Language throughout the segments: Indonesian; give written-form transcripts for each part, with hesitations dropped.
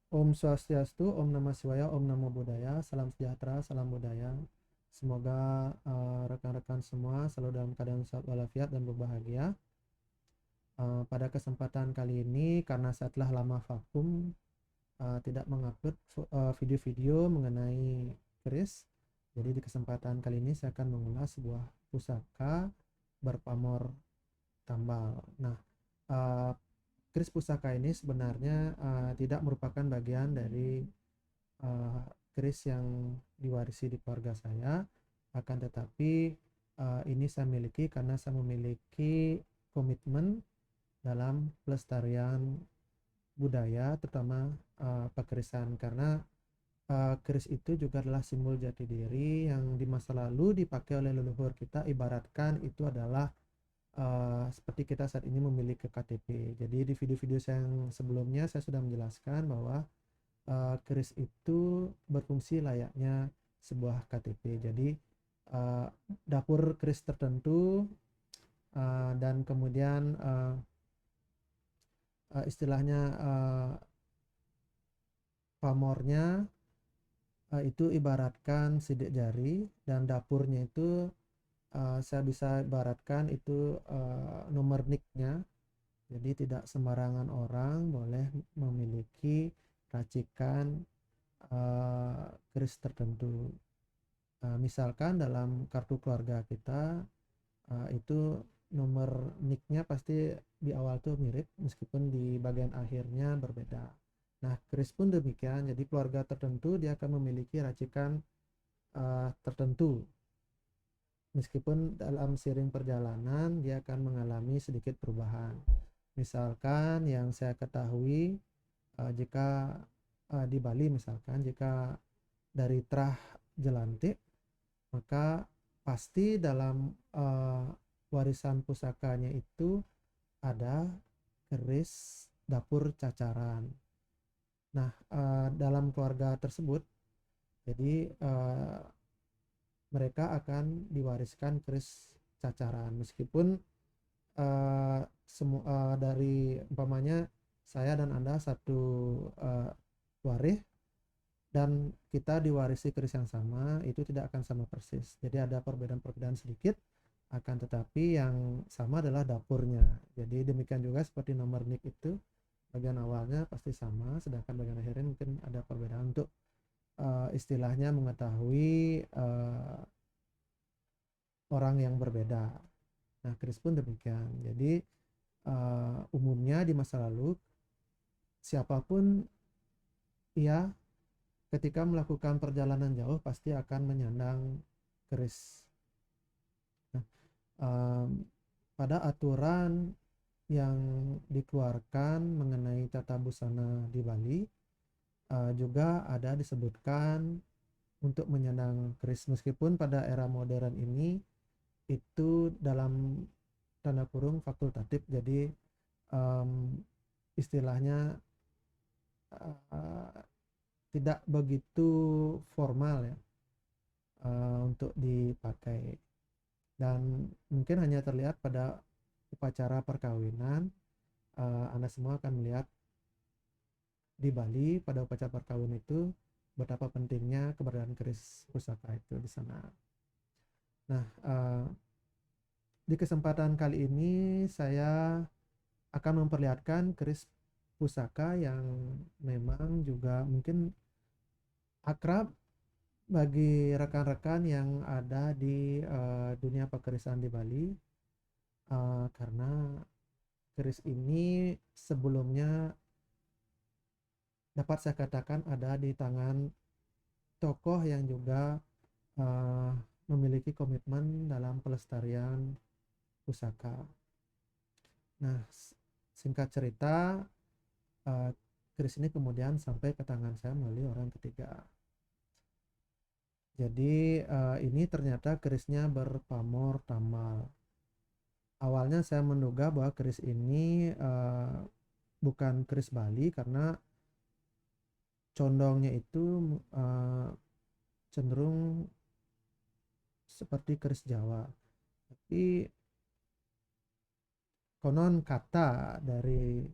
Om Swastiastu, Om Namah Shivaya, Om Namo Buddhaya, salam sejahtera, salam budaya. Semoga rekan-rekan semua selalu dalam keadaan sehat walafiat dan berbahagia. Pada kesempatan kali ini, karena saya telah lama vakum, tidak mengupload video-video mengenai keris, jadi di kesempatan kali ini saya akan mengulas sebuah pusaka berpamor tambal. Nah, uh, keris pusaka ini sebenarnya tidak merupakan bagian dari uh, keris yang diwarisi di keluarga saya, akan tetapi ini saya miliki karena saya memiliki komitmen dalam pelestarian budaya, terutama pekerisan, karena keris itu juga adalah simbol jati diri yang di masa lalu dipakai oleh leluhur kita. Ibaratkan itu adalah seperti kita saat ini memiliki KTP. Jadi di video-video saya yang sebelumnya saya sudah menjelaskan bahwa keris itu berfungsi layaknya sebuah KTP. Jadi dapur keris tertentu dan kemudian istilahnya pamornya itu ibaratkan sidik jari, dan dapurnya itu saya bisa ibaratkan itu nomor NIK-nya. Jadi tidak sembarangan orang boleh memiliki racikan keris tertentu. Misalkan dalam kartu keluarga kita itu nomor NIK-nya pasti di awal tuh mirip meskipun di bagian akhirnya berbeda. Nah, keris pun demikian. Jadi keluarga tertentu dia akan memiliki racikan tertentu. Meskipun dalam seiring perjalanan dia akan mengalami sedikit perubahan. Misalkan yang saya ketahui, jika di Bali misalkan, jika dari Trah Jelantik, maka pasti dalam warisan pusakanya itu ada keris dapur cacaran. Nah, dalam keluarga tersebut, jadi mereka akan diwariskan keris cacaran, meskipun semua dari umpamanya saya dan Anda satu waris dan kita diwarisi keris yang sama, itu tidak akan sama persis. Jadi ada perbedaan-perbedaan sedikit, akan tetapi yang sama adalah dapurnya. Jadi demikian juga seperti nomor NIK itu, bagian awalnya pasti sama, sedangkan bagian akhirnya mungkin ada perbedaan untuk istilahnya mengetahui orang yang berbeda. Nah, keris pun demikian. Jadi umumnya di masa lalu siapapun ia ketika melakukan perjalanan jauh pasti akan menyandang keris. Nah, pada aturan yang dikeluarkan mengenai tata busana di Bali juga ada disebutkan untuk menyandang keris, meskipun pada era modern ini itu dalam tanda kurung fakultatif. Jadi istilahnya tidak begitu formal ya untuk dipakai, dan mungkin hanya terlihat pada upacara perkawinan. Anda semua akan melihat di Bali pada upacara perkawinan itu betapa pentingnya keberadaan keris pusaka itu di sana. Nah, di kesempatan kali ini saya akan memperlihatkan keris pusaka yang memang juga mungkin akrab bagi rekan-rekan yang ada di dunia pekerisan di Bali, karena keris ini sebelumnya dapat saya katakan ada di tangan tokoh yang juga uh, memiliki komitmen dalam pelestarian pusaka. Nah, singkat cerita, keris ini kemudian sampai ke tangan saya melalui orang ketiga. Jadi ini ternyata kerisnya berpamor tambal. Awalnya saya menduga bahwa keris ini bukan keris Bali karena condongnya itu cenderung seperti keris Jawa. Tapi konon kata dari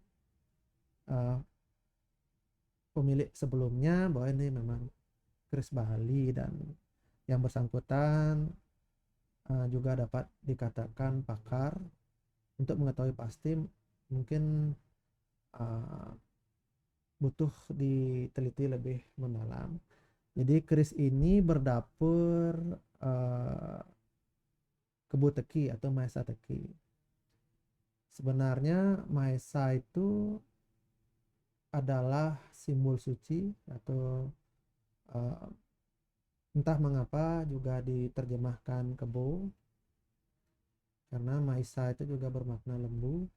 pemilik sebelumnya bahwa ini memang keris Bali, dan yang bersangkutan juga dapat dikatakan pakar. Untuk mengetahui pasti mungkin butuh diteliti lebih mendalam. Jadi keris ini berdapur Kebu Teki atau Mahesa Teki. Sebenarnya Mahesa itu adalah simbol suci, atau entah mengapa juga diterjemahkan kebo, karena Mahesa itu juga bermakna lembu.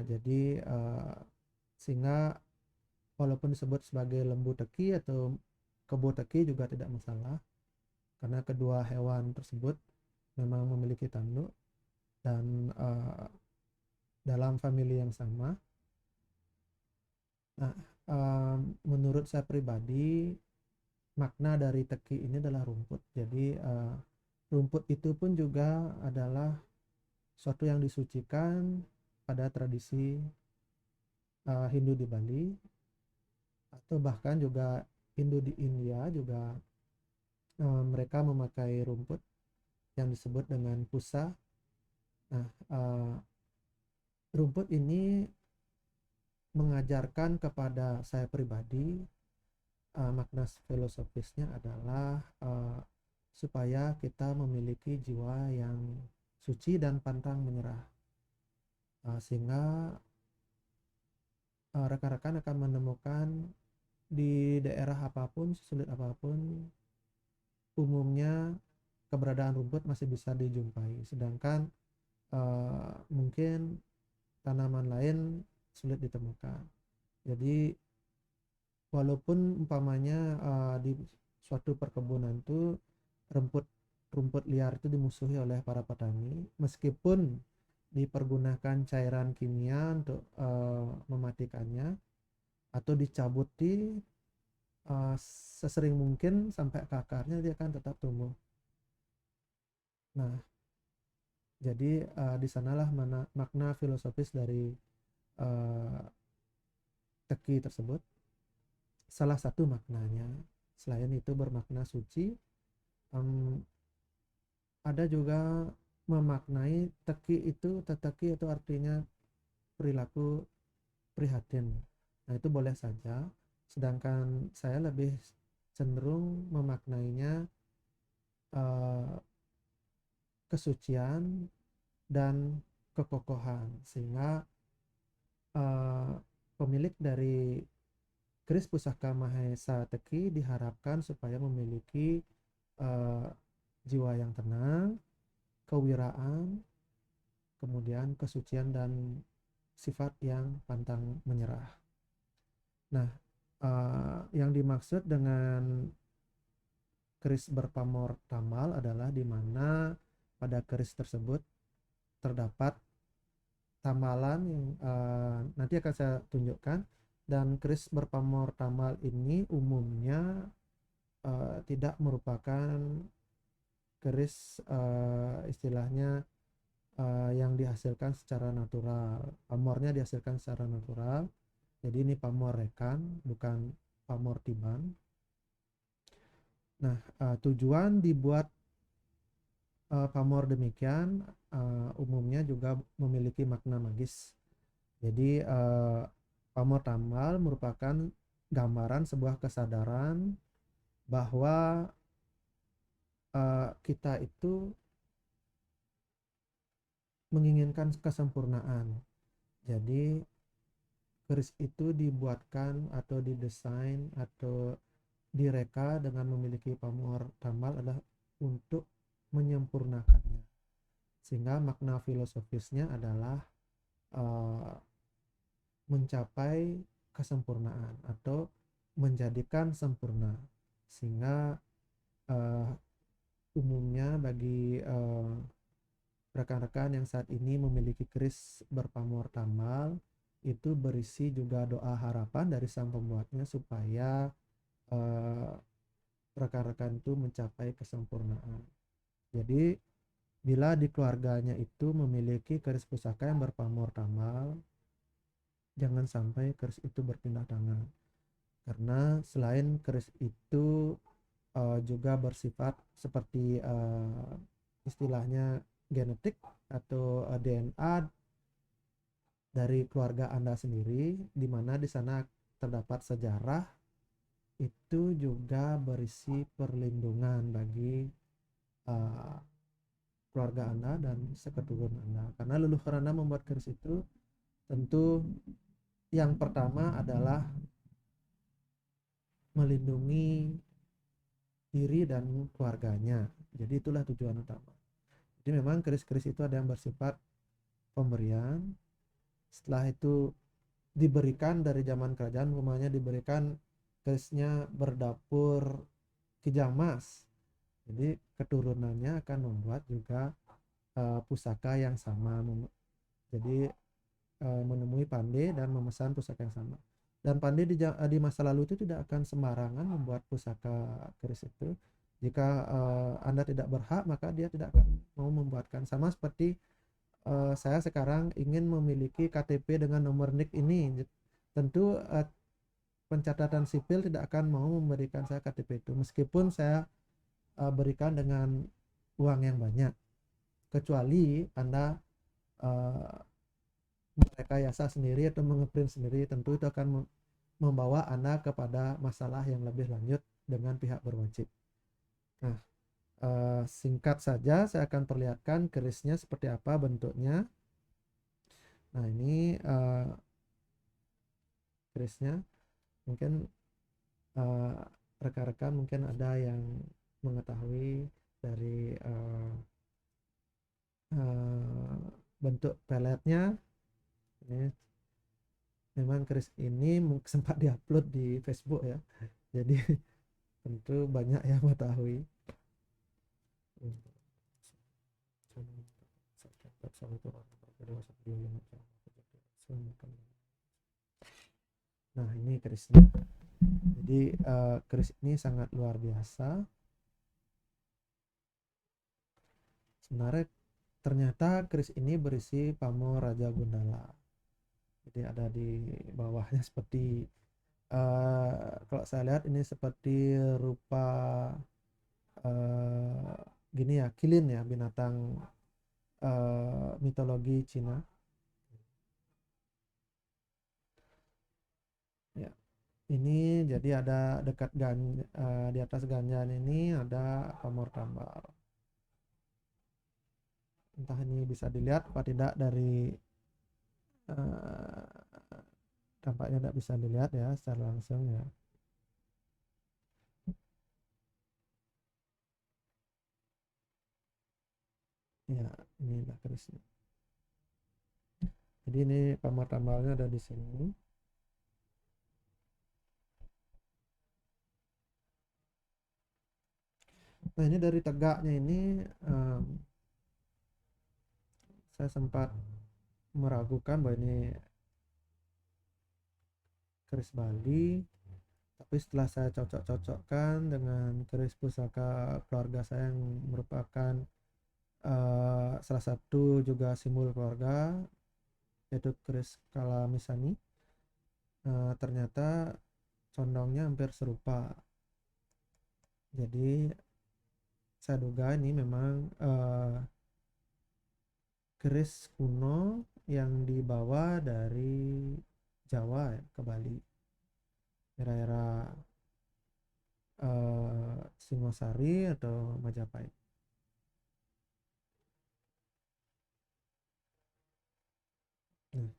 Jadi sehingga walaupun disebut sebagai lembu teki atau kebo teki juga tidak masalah, karena kedua hewan tersebut memang memiliki tanduk dan dalam famili yang sama. Nah, menurut saya pribadi, makna dari teki ini adalah rumput. Jadi rumput itu pun juga adalah suatu yang disucikan pada tradisi Hindu di Bali, atau bahkan juga Hindu di India juga mereka memakai rumput yang disebut dengan pusa. Nah, rumput ini mengajarkan kepada saya pribadi, makna filosofisnya adalah supaya kita memiliki jiwa yang suci dan pantang menyerah, sehingga rekan-rekan akan menemukan di daerah apapun, sulit apapun, umumnya keberadaan rumput masih bisa dijumpai, sedangkan mungkin tanaman lain sulit ditemukan. Jadi walaupun umpamanya di suatu perkebunan itu rumput liar itu dimusuhi oleh para petani, meskipun dipergunakan cairan kimia untuk mematikannya atau dicabuti sesering mungkin sampai ke akarnya, dia akan tetap tumbuh. Nah, jadi di sanalah makna filosofis dari teki tersebut. Salah satu maknanya, selain itu bermakna suci, ada juga memaknai teki itu, teteki itu artinya perilaku prihatin. Nah, itu boleh saja, sedangkan saya lebih cenderung memaknainya kesucian dan kekokohan, sehingga pemilik dari keris pusaka Mahesa Teki diharapkan supaya memiliki jiwa yang tenang, kewiraan, kemudian kesucian dan sifat yang pantang menyerah. Nah, yang dimaksud dengan keris berpamor tamal adalah di mana pada keris tersebut terdapat tamalan yang nanti akan saya tunjukkan. Dan keris berpamor tamal ini umumnya tidak merupakan keris istilahnya yang dihasilkan secara natural. Pamornya dihasilkan secara natural, jadi ini pamor rekan, bukan pamor tiban. Nah, tujuan dibuat pamor demikian umumnya juga memiliki makna magis. Jadi pamor tamal merupakan gambaran sebuah kesadaran bahwa kita itu menginginkan kesempurnaan. Jadi keris itu dibuatkan atau didesain atau direka dengan memiliki pamor tamal adalah untuk menyempurnakannya, sehingga makna filosofisnya adalah mencapai kesempurnaan atau menjadikan sempurna, sehingga umumnya bagi rekan-rekan yang saat ini memiliki keris berpamor tamal itu berisi juga doa harapan dari sang pembuatnya supaya rekan-rekan itu mencapai kesempurnaan. Jadi bila di keluarganya itu memiliki keris pusaka yang berpamor tamal, jangan sampai keris itu berpindah tangan. karena selain keris itu juga bersifat seperti istilahnya genetik atau DNA dari keluarga Anda sendiri, di mana di sana terdapat sejarah, itu juga berisi perlindungan bagi uh, keluarga Anda dan seketurunan Anda. Karena leluhur Anda membuat keris itu, tentu yang pertama adalah melindungi diri dan keluarganya. Jadi itulah tujuan utama. Jadi memang keris-keris itu ada yang bersifat pemberian, setelah itu diberikan dari zaman kerajaan, umpamanya diberikan kerisnya berdapur Kijang Mas, jadi keturunannya akan membuat juga pusaka yang sama, jadi menemui pandai dan memesan pusaka yang sama. Dan pandai di masa lalu itu tidak akan sembarangan membuat pusaka keris itu. Jika Anda tidak berhak, maka dia tidak akan mau membuatkan. Sama seperti saya sekarang ingin memiliki KTP dengan nomor NIK ini, tentu pencatatan sipil tidak akan mau memberikan saya KTP itu, meskipun saya berikan dengan uang yang banyak, kecuali Anda merekayasa sendiri atau mengeprint sendiri, tentu itu akan membawa Anda kepada masalah yang lebih lanjut dengan pihak berwajib. Nah, singkat saja saya akan perlihatkan kerisnya seperti apa bentuknya. Nah, ini kerisnya, mungkin rekan-rekan mungkin ada yang mengetahui dari bentuk peletnya. Ini memang keris ini sempat diupload di Facebook ya, jadi tentu banyak yang mengetahui. Nah, ini kerisnya. Jadi keris ini sangat luar biasa. Sebenarnya ternyata keris ini berisi pamor Raja Gundala. Jadi ada di bawahnya seperti kalau saya lihat ini seperti rupa gini ya, kilin ya, binatang mitologi Cina. Ya, ini jadi ada dekat di atas ganjan ini ada pamor tambar. Entah ini bisa dilihat apa tidak dari tampaknya tidak bisa dilihat ya secara langsung ya. Ya, inilah kerisnya. Jadi ini pamor tambalnya ada di sini. Nah, ini dari tegaknya ini saya sempat meragukan bahwa ini keris Bali, tapi setelah saya cocok-cocokkan dengan keris pusaka keluarga saya yang merupakan salah satu juga simbol keluarga, yaitu keris Kalamisani, ternyata condongnya hampir serupa. Jadi saya duga ini memang keris kuno yang dibawa dari Jawa ya, ke Bali, era-era Singosari atau Majapahit. Nah,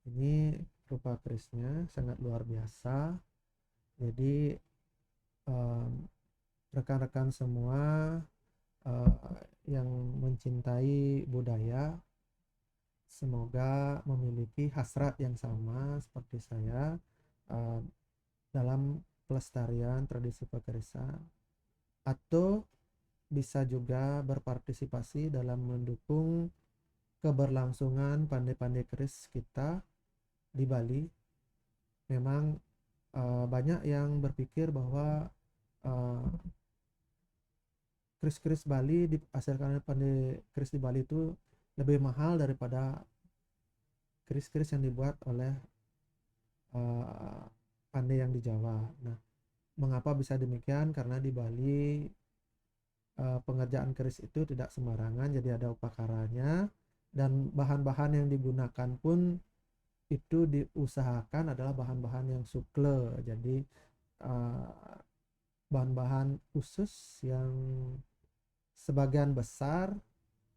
ini rupa kerisnya sangat luar biasa. Jadi rekan-rekan semua yang mencintai budaya, semoga memiliki hasrat yang sama seperti saya dalam pelestarian tradisi pekerisan, atau bisa juga berpartisipasi dalam mendukung keberlangsungan pandai-pandai keris kita di Bali. Memang banyak yang berpikir bahwa keris-keris Bali dihasilkan oleh pandai keris di Bali itu lebih mahal daripada keris-keris yang dibuat oleh Pande yang di Jawa. Nah, mengapa bisa demikian? Karena di Bali pengerjaan keris itu tidak sembarangan, jadi ada upakaranya, dan bahan-bahan yang digunakan pun itu diusahakan adalah bahan-bahan yang sukle, jadi bahan-bahan khusus yang sebagian besar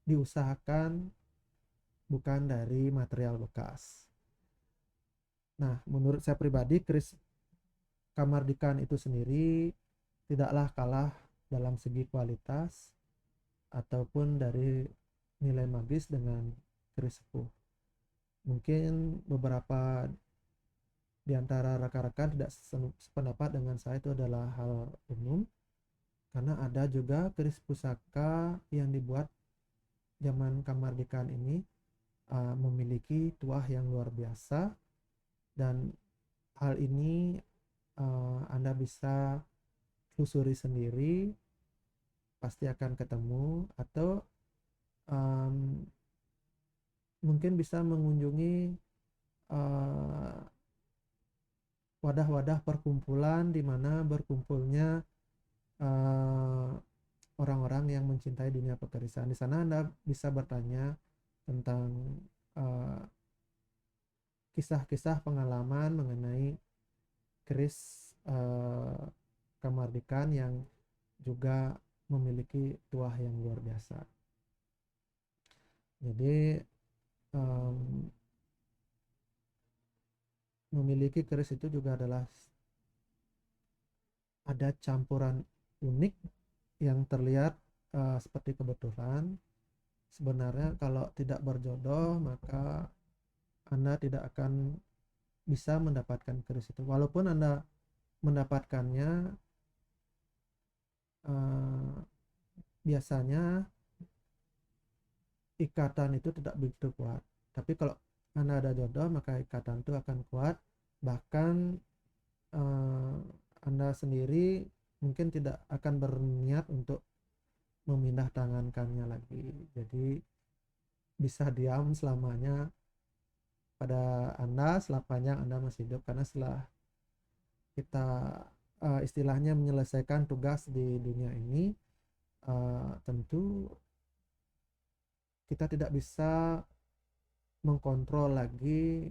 diusahakan bukan dari material bekas. Nah, menurut saya pribadi, keris Kamardikan itu sendiri tidaklah kalah dalam segi kualitas ataupun dari nilai magis dengan keris sepuh. Mungkin beberapa di antara rekan-rekan tidak sependapat dengan saya, itu adalah hal umum, karena ada juga keris pusaka yang dibuat zaman Kamardikan ini memiliki tuah yang luar biasa, dan hal ini Anda bisa telusuri sendiri, pasti akan ketemu, atau mungkin bisa mengunjungi wadah-wadah perkumpulan di mana berkumpulnya orang-orang yang mencintai dunia pekerisan. Di sana Anda bisa bertanya tentang kisah-kisah pengalaman mengenai keris Kamardikan yang juga memiliki tuah yang luar biasa. Jadi memiliki keris itu juga adalah ada campuran unik yang terlihat seperti kebetulan. Sebenarnya kalau tidak berjodoh, maka Anda tidak akan bisa mendapatkan keris itu. Walaupun Anda mendapatkannya, biasanya ikatan itu tidak begitu kuat. Tapi kalau Anda ada jodoh, maka ikatan itu akan kuat. Bahkan Anda sendiri mungkin tidak akan berniat untuk memindah tangankannya lagi. Jadi bisa diam selamanya pada Anda sepanjang Anda masih hidup, karena setelah kita istilahnya menyelesaikan tugas di dunia ini, tentu kita tidak bisa mengkontrol lagi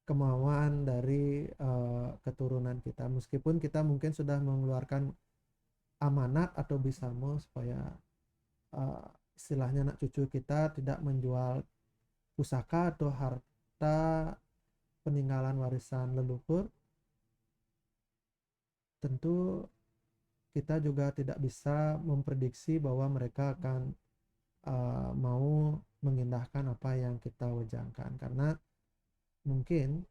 kemauan dari keturunan kita, meskipun kita mungkin sudah mengeluarkan amanat atau bisamo supaya istilahnya anak cucu kita tidak menjual pusaka atau harta peninggalan warisan leluhur. Tentu kita juga tidak bisa memprediksi bahwa mereka akan mau mengindahkan apa yang kita wajangkan, karena mungkin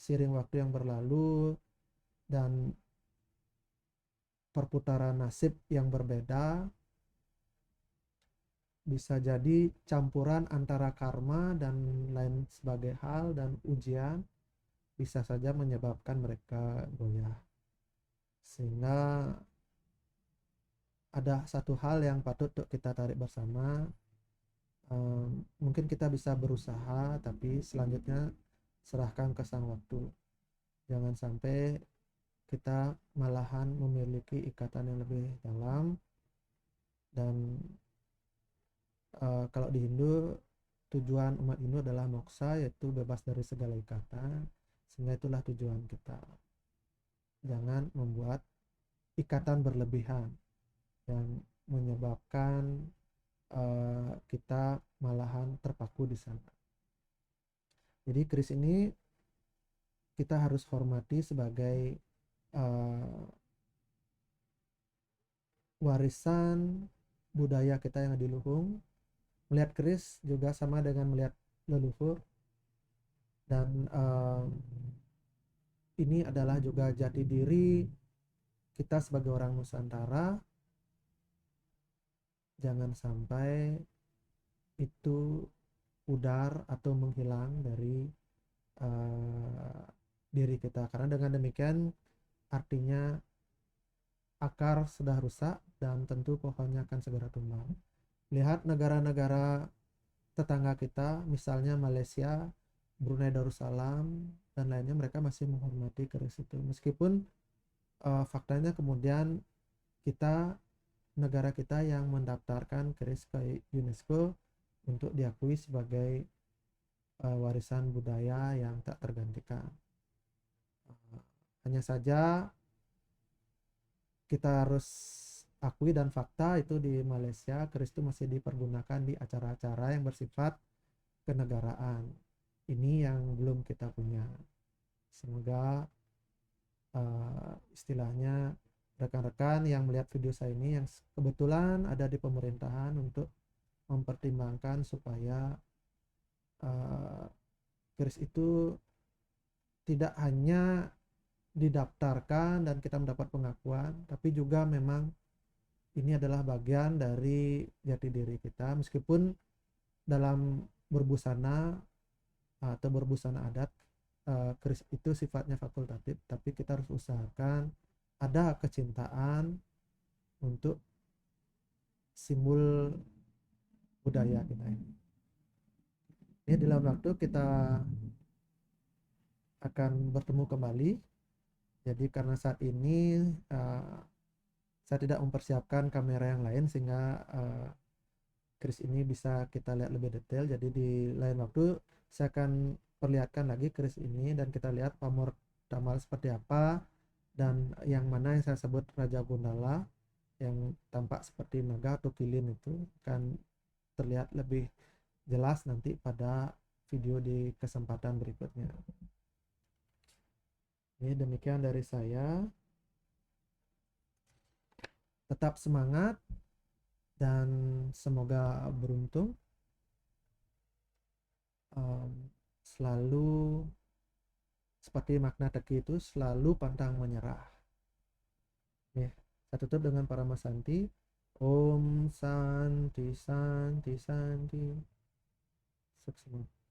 seiring waktu yang berlalu dan perputaran nasib yang berbeda, bisa jadi campuran antara karma dan lain sebagai hal, dan ujian bisa saja menyebabkan mereka goyah. Sehingga ada satu hal yang patut untuk kita tarik bersama. Mungkin kita bisa berusaha, tapi selanjutnya serahkan ke sang waktu. Jangan sampai kita malahan memiliki ikatan yang lebih dalam. Dan kalau di Hindu, tujuan umat Hindu adalah moksa, yaitu bebas dari segala ikatan. Sehingga itulah tujuan kita. Jangan membuat ikatan berlebihan yang menyebabkan kita malahan terpaku di sana. Jadi keris ini kita harus hormati sebagai warisan budaya kita yang adiluhung. Melihat keris juga sama dengan melihat leluhur, dan ini adalah juga jati diri kita sebagai orang Nusantara. Jangan sampai itu pudar atau menghilang dari diri kita, karena dengan demikian artinya akar sudah rusak dan tentu pohonnya akan segera tumbang. Lihat negara-negara tetangga kita, misalnya Malaysia, Brunei Darussalam dan lainnya, mereka masih menghormati keris itu. Meskipun faktanya kemudian negara kita yang mendaftarkan keris ke UNESCO untuk diakui sebagai warisan budaya yang tak tergantikan. Hanya saja kita harus akui dan fakta itu di Malaysia keris itu masih dipergunakan di acara-acara yang bersifat kenegaraan. Ini yang belum kita punya. Semoga istilahnya rekan-rekan yang melihat video saya ini yang kebetulan ada di pemerintahan untuk mempertimbangkan supaya keris itu tidak hanya didaftarkan dan kita mendapat pengakuan, tapi juga memang ini adalah bagian dari jati diri kita. Meskipun dalam berbusana atau berbusana adat, keris itu sifatnya fakultatif, tapi kita harus usahakan ada kecintaan untuk simbol budaya kita ini. Ini dalam waktu kita akan bertemu kembali. Jadi karena saat ini saya tidak mempersiapkan kamera yang lain sehingga keris ini bisa kita lihat lebih detail. Jadi di lain waktu saya akan perlihatkan lagi keris ini dan kita lihat pamor damal seperti apa, dan yang mana yang saya sebut Raja Gundala yang tampak seperti naga atau kilin itu akan terlihat lebih jelas nanti pada video di kesempatan berikutnya. Ini demikian dari saya. Tetap semangat dan semoga beruntung. Selalu seperti makna teki itu, selalu pantang menyerah. Ya, saya tutup dengan Parama Santi. Om Santi Santi Santi. Sukses.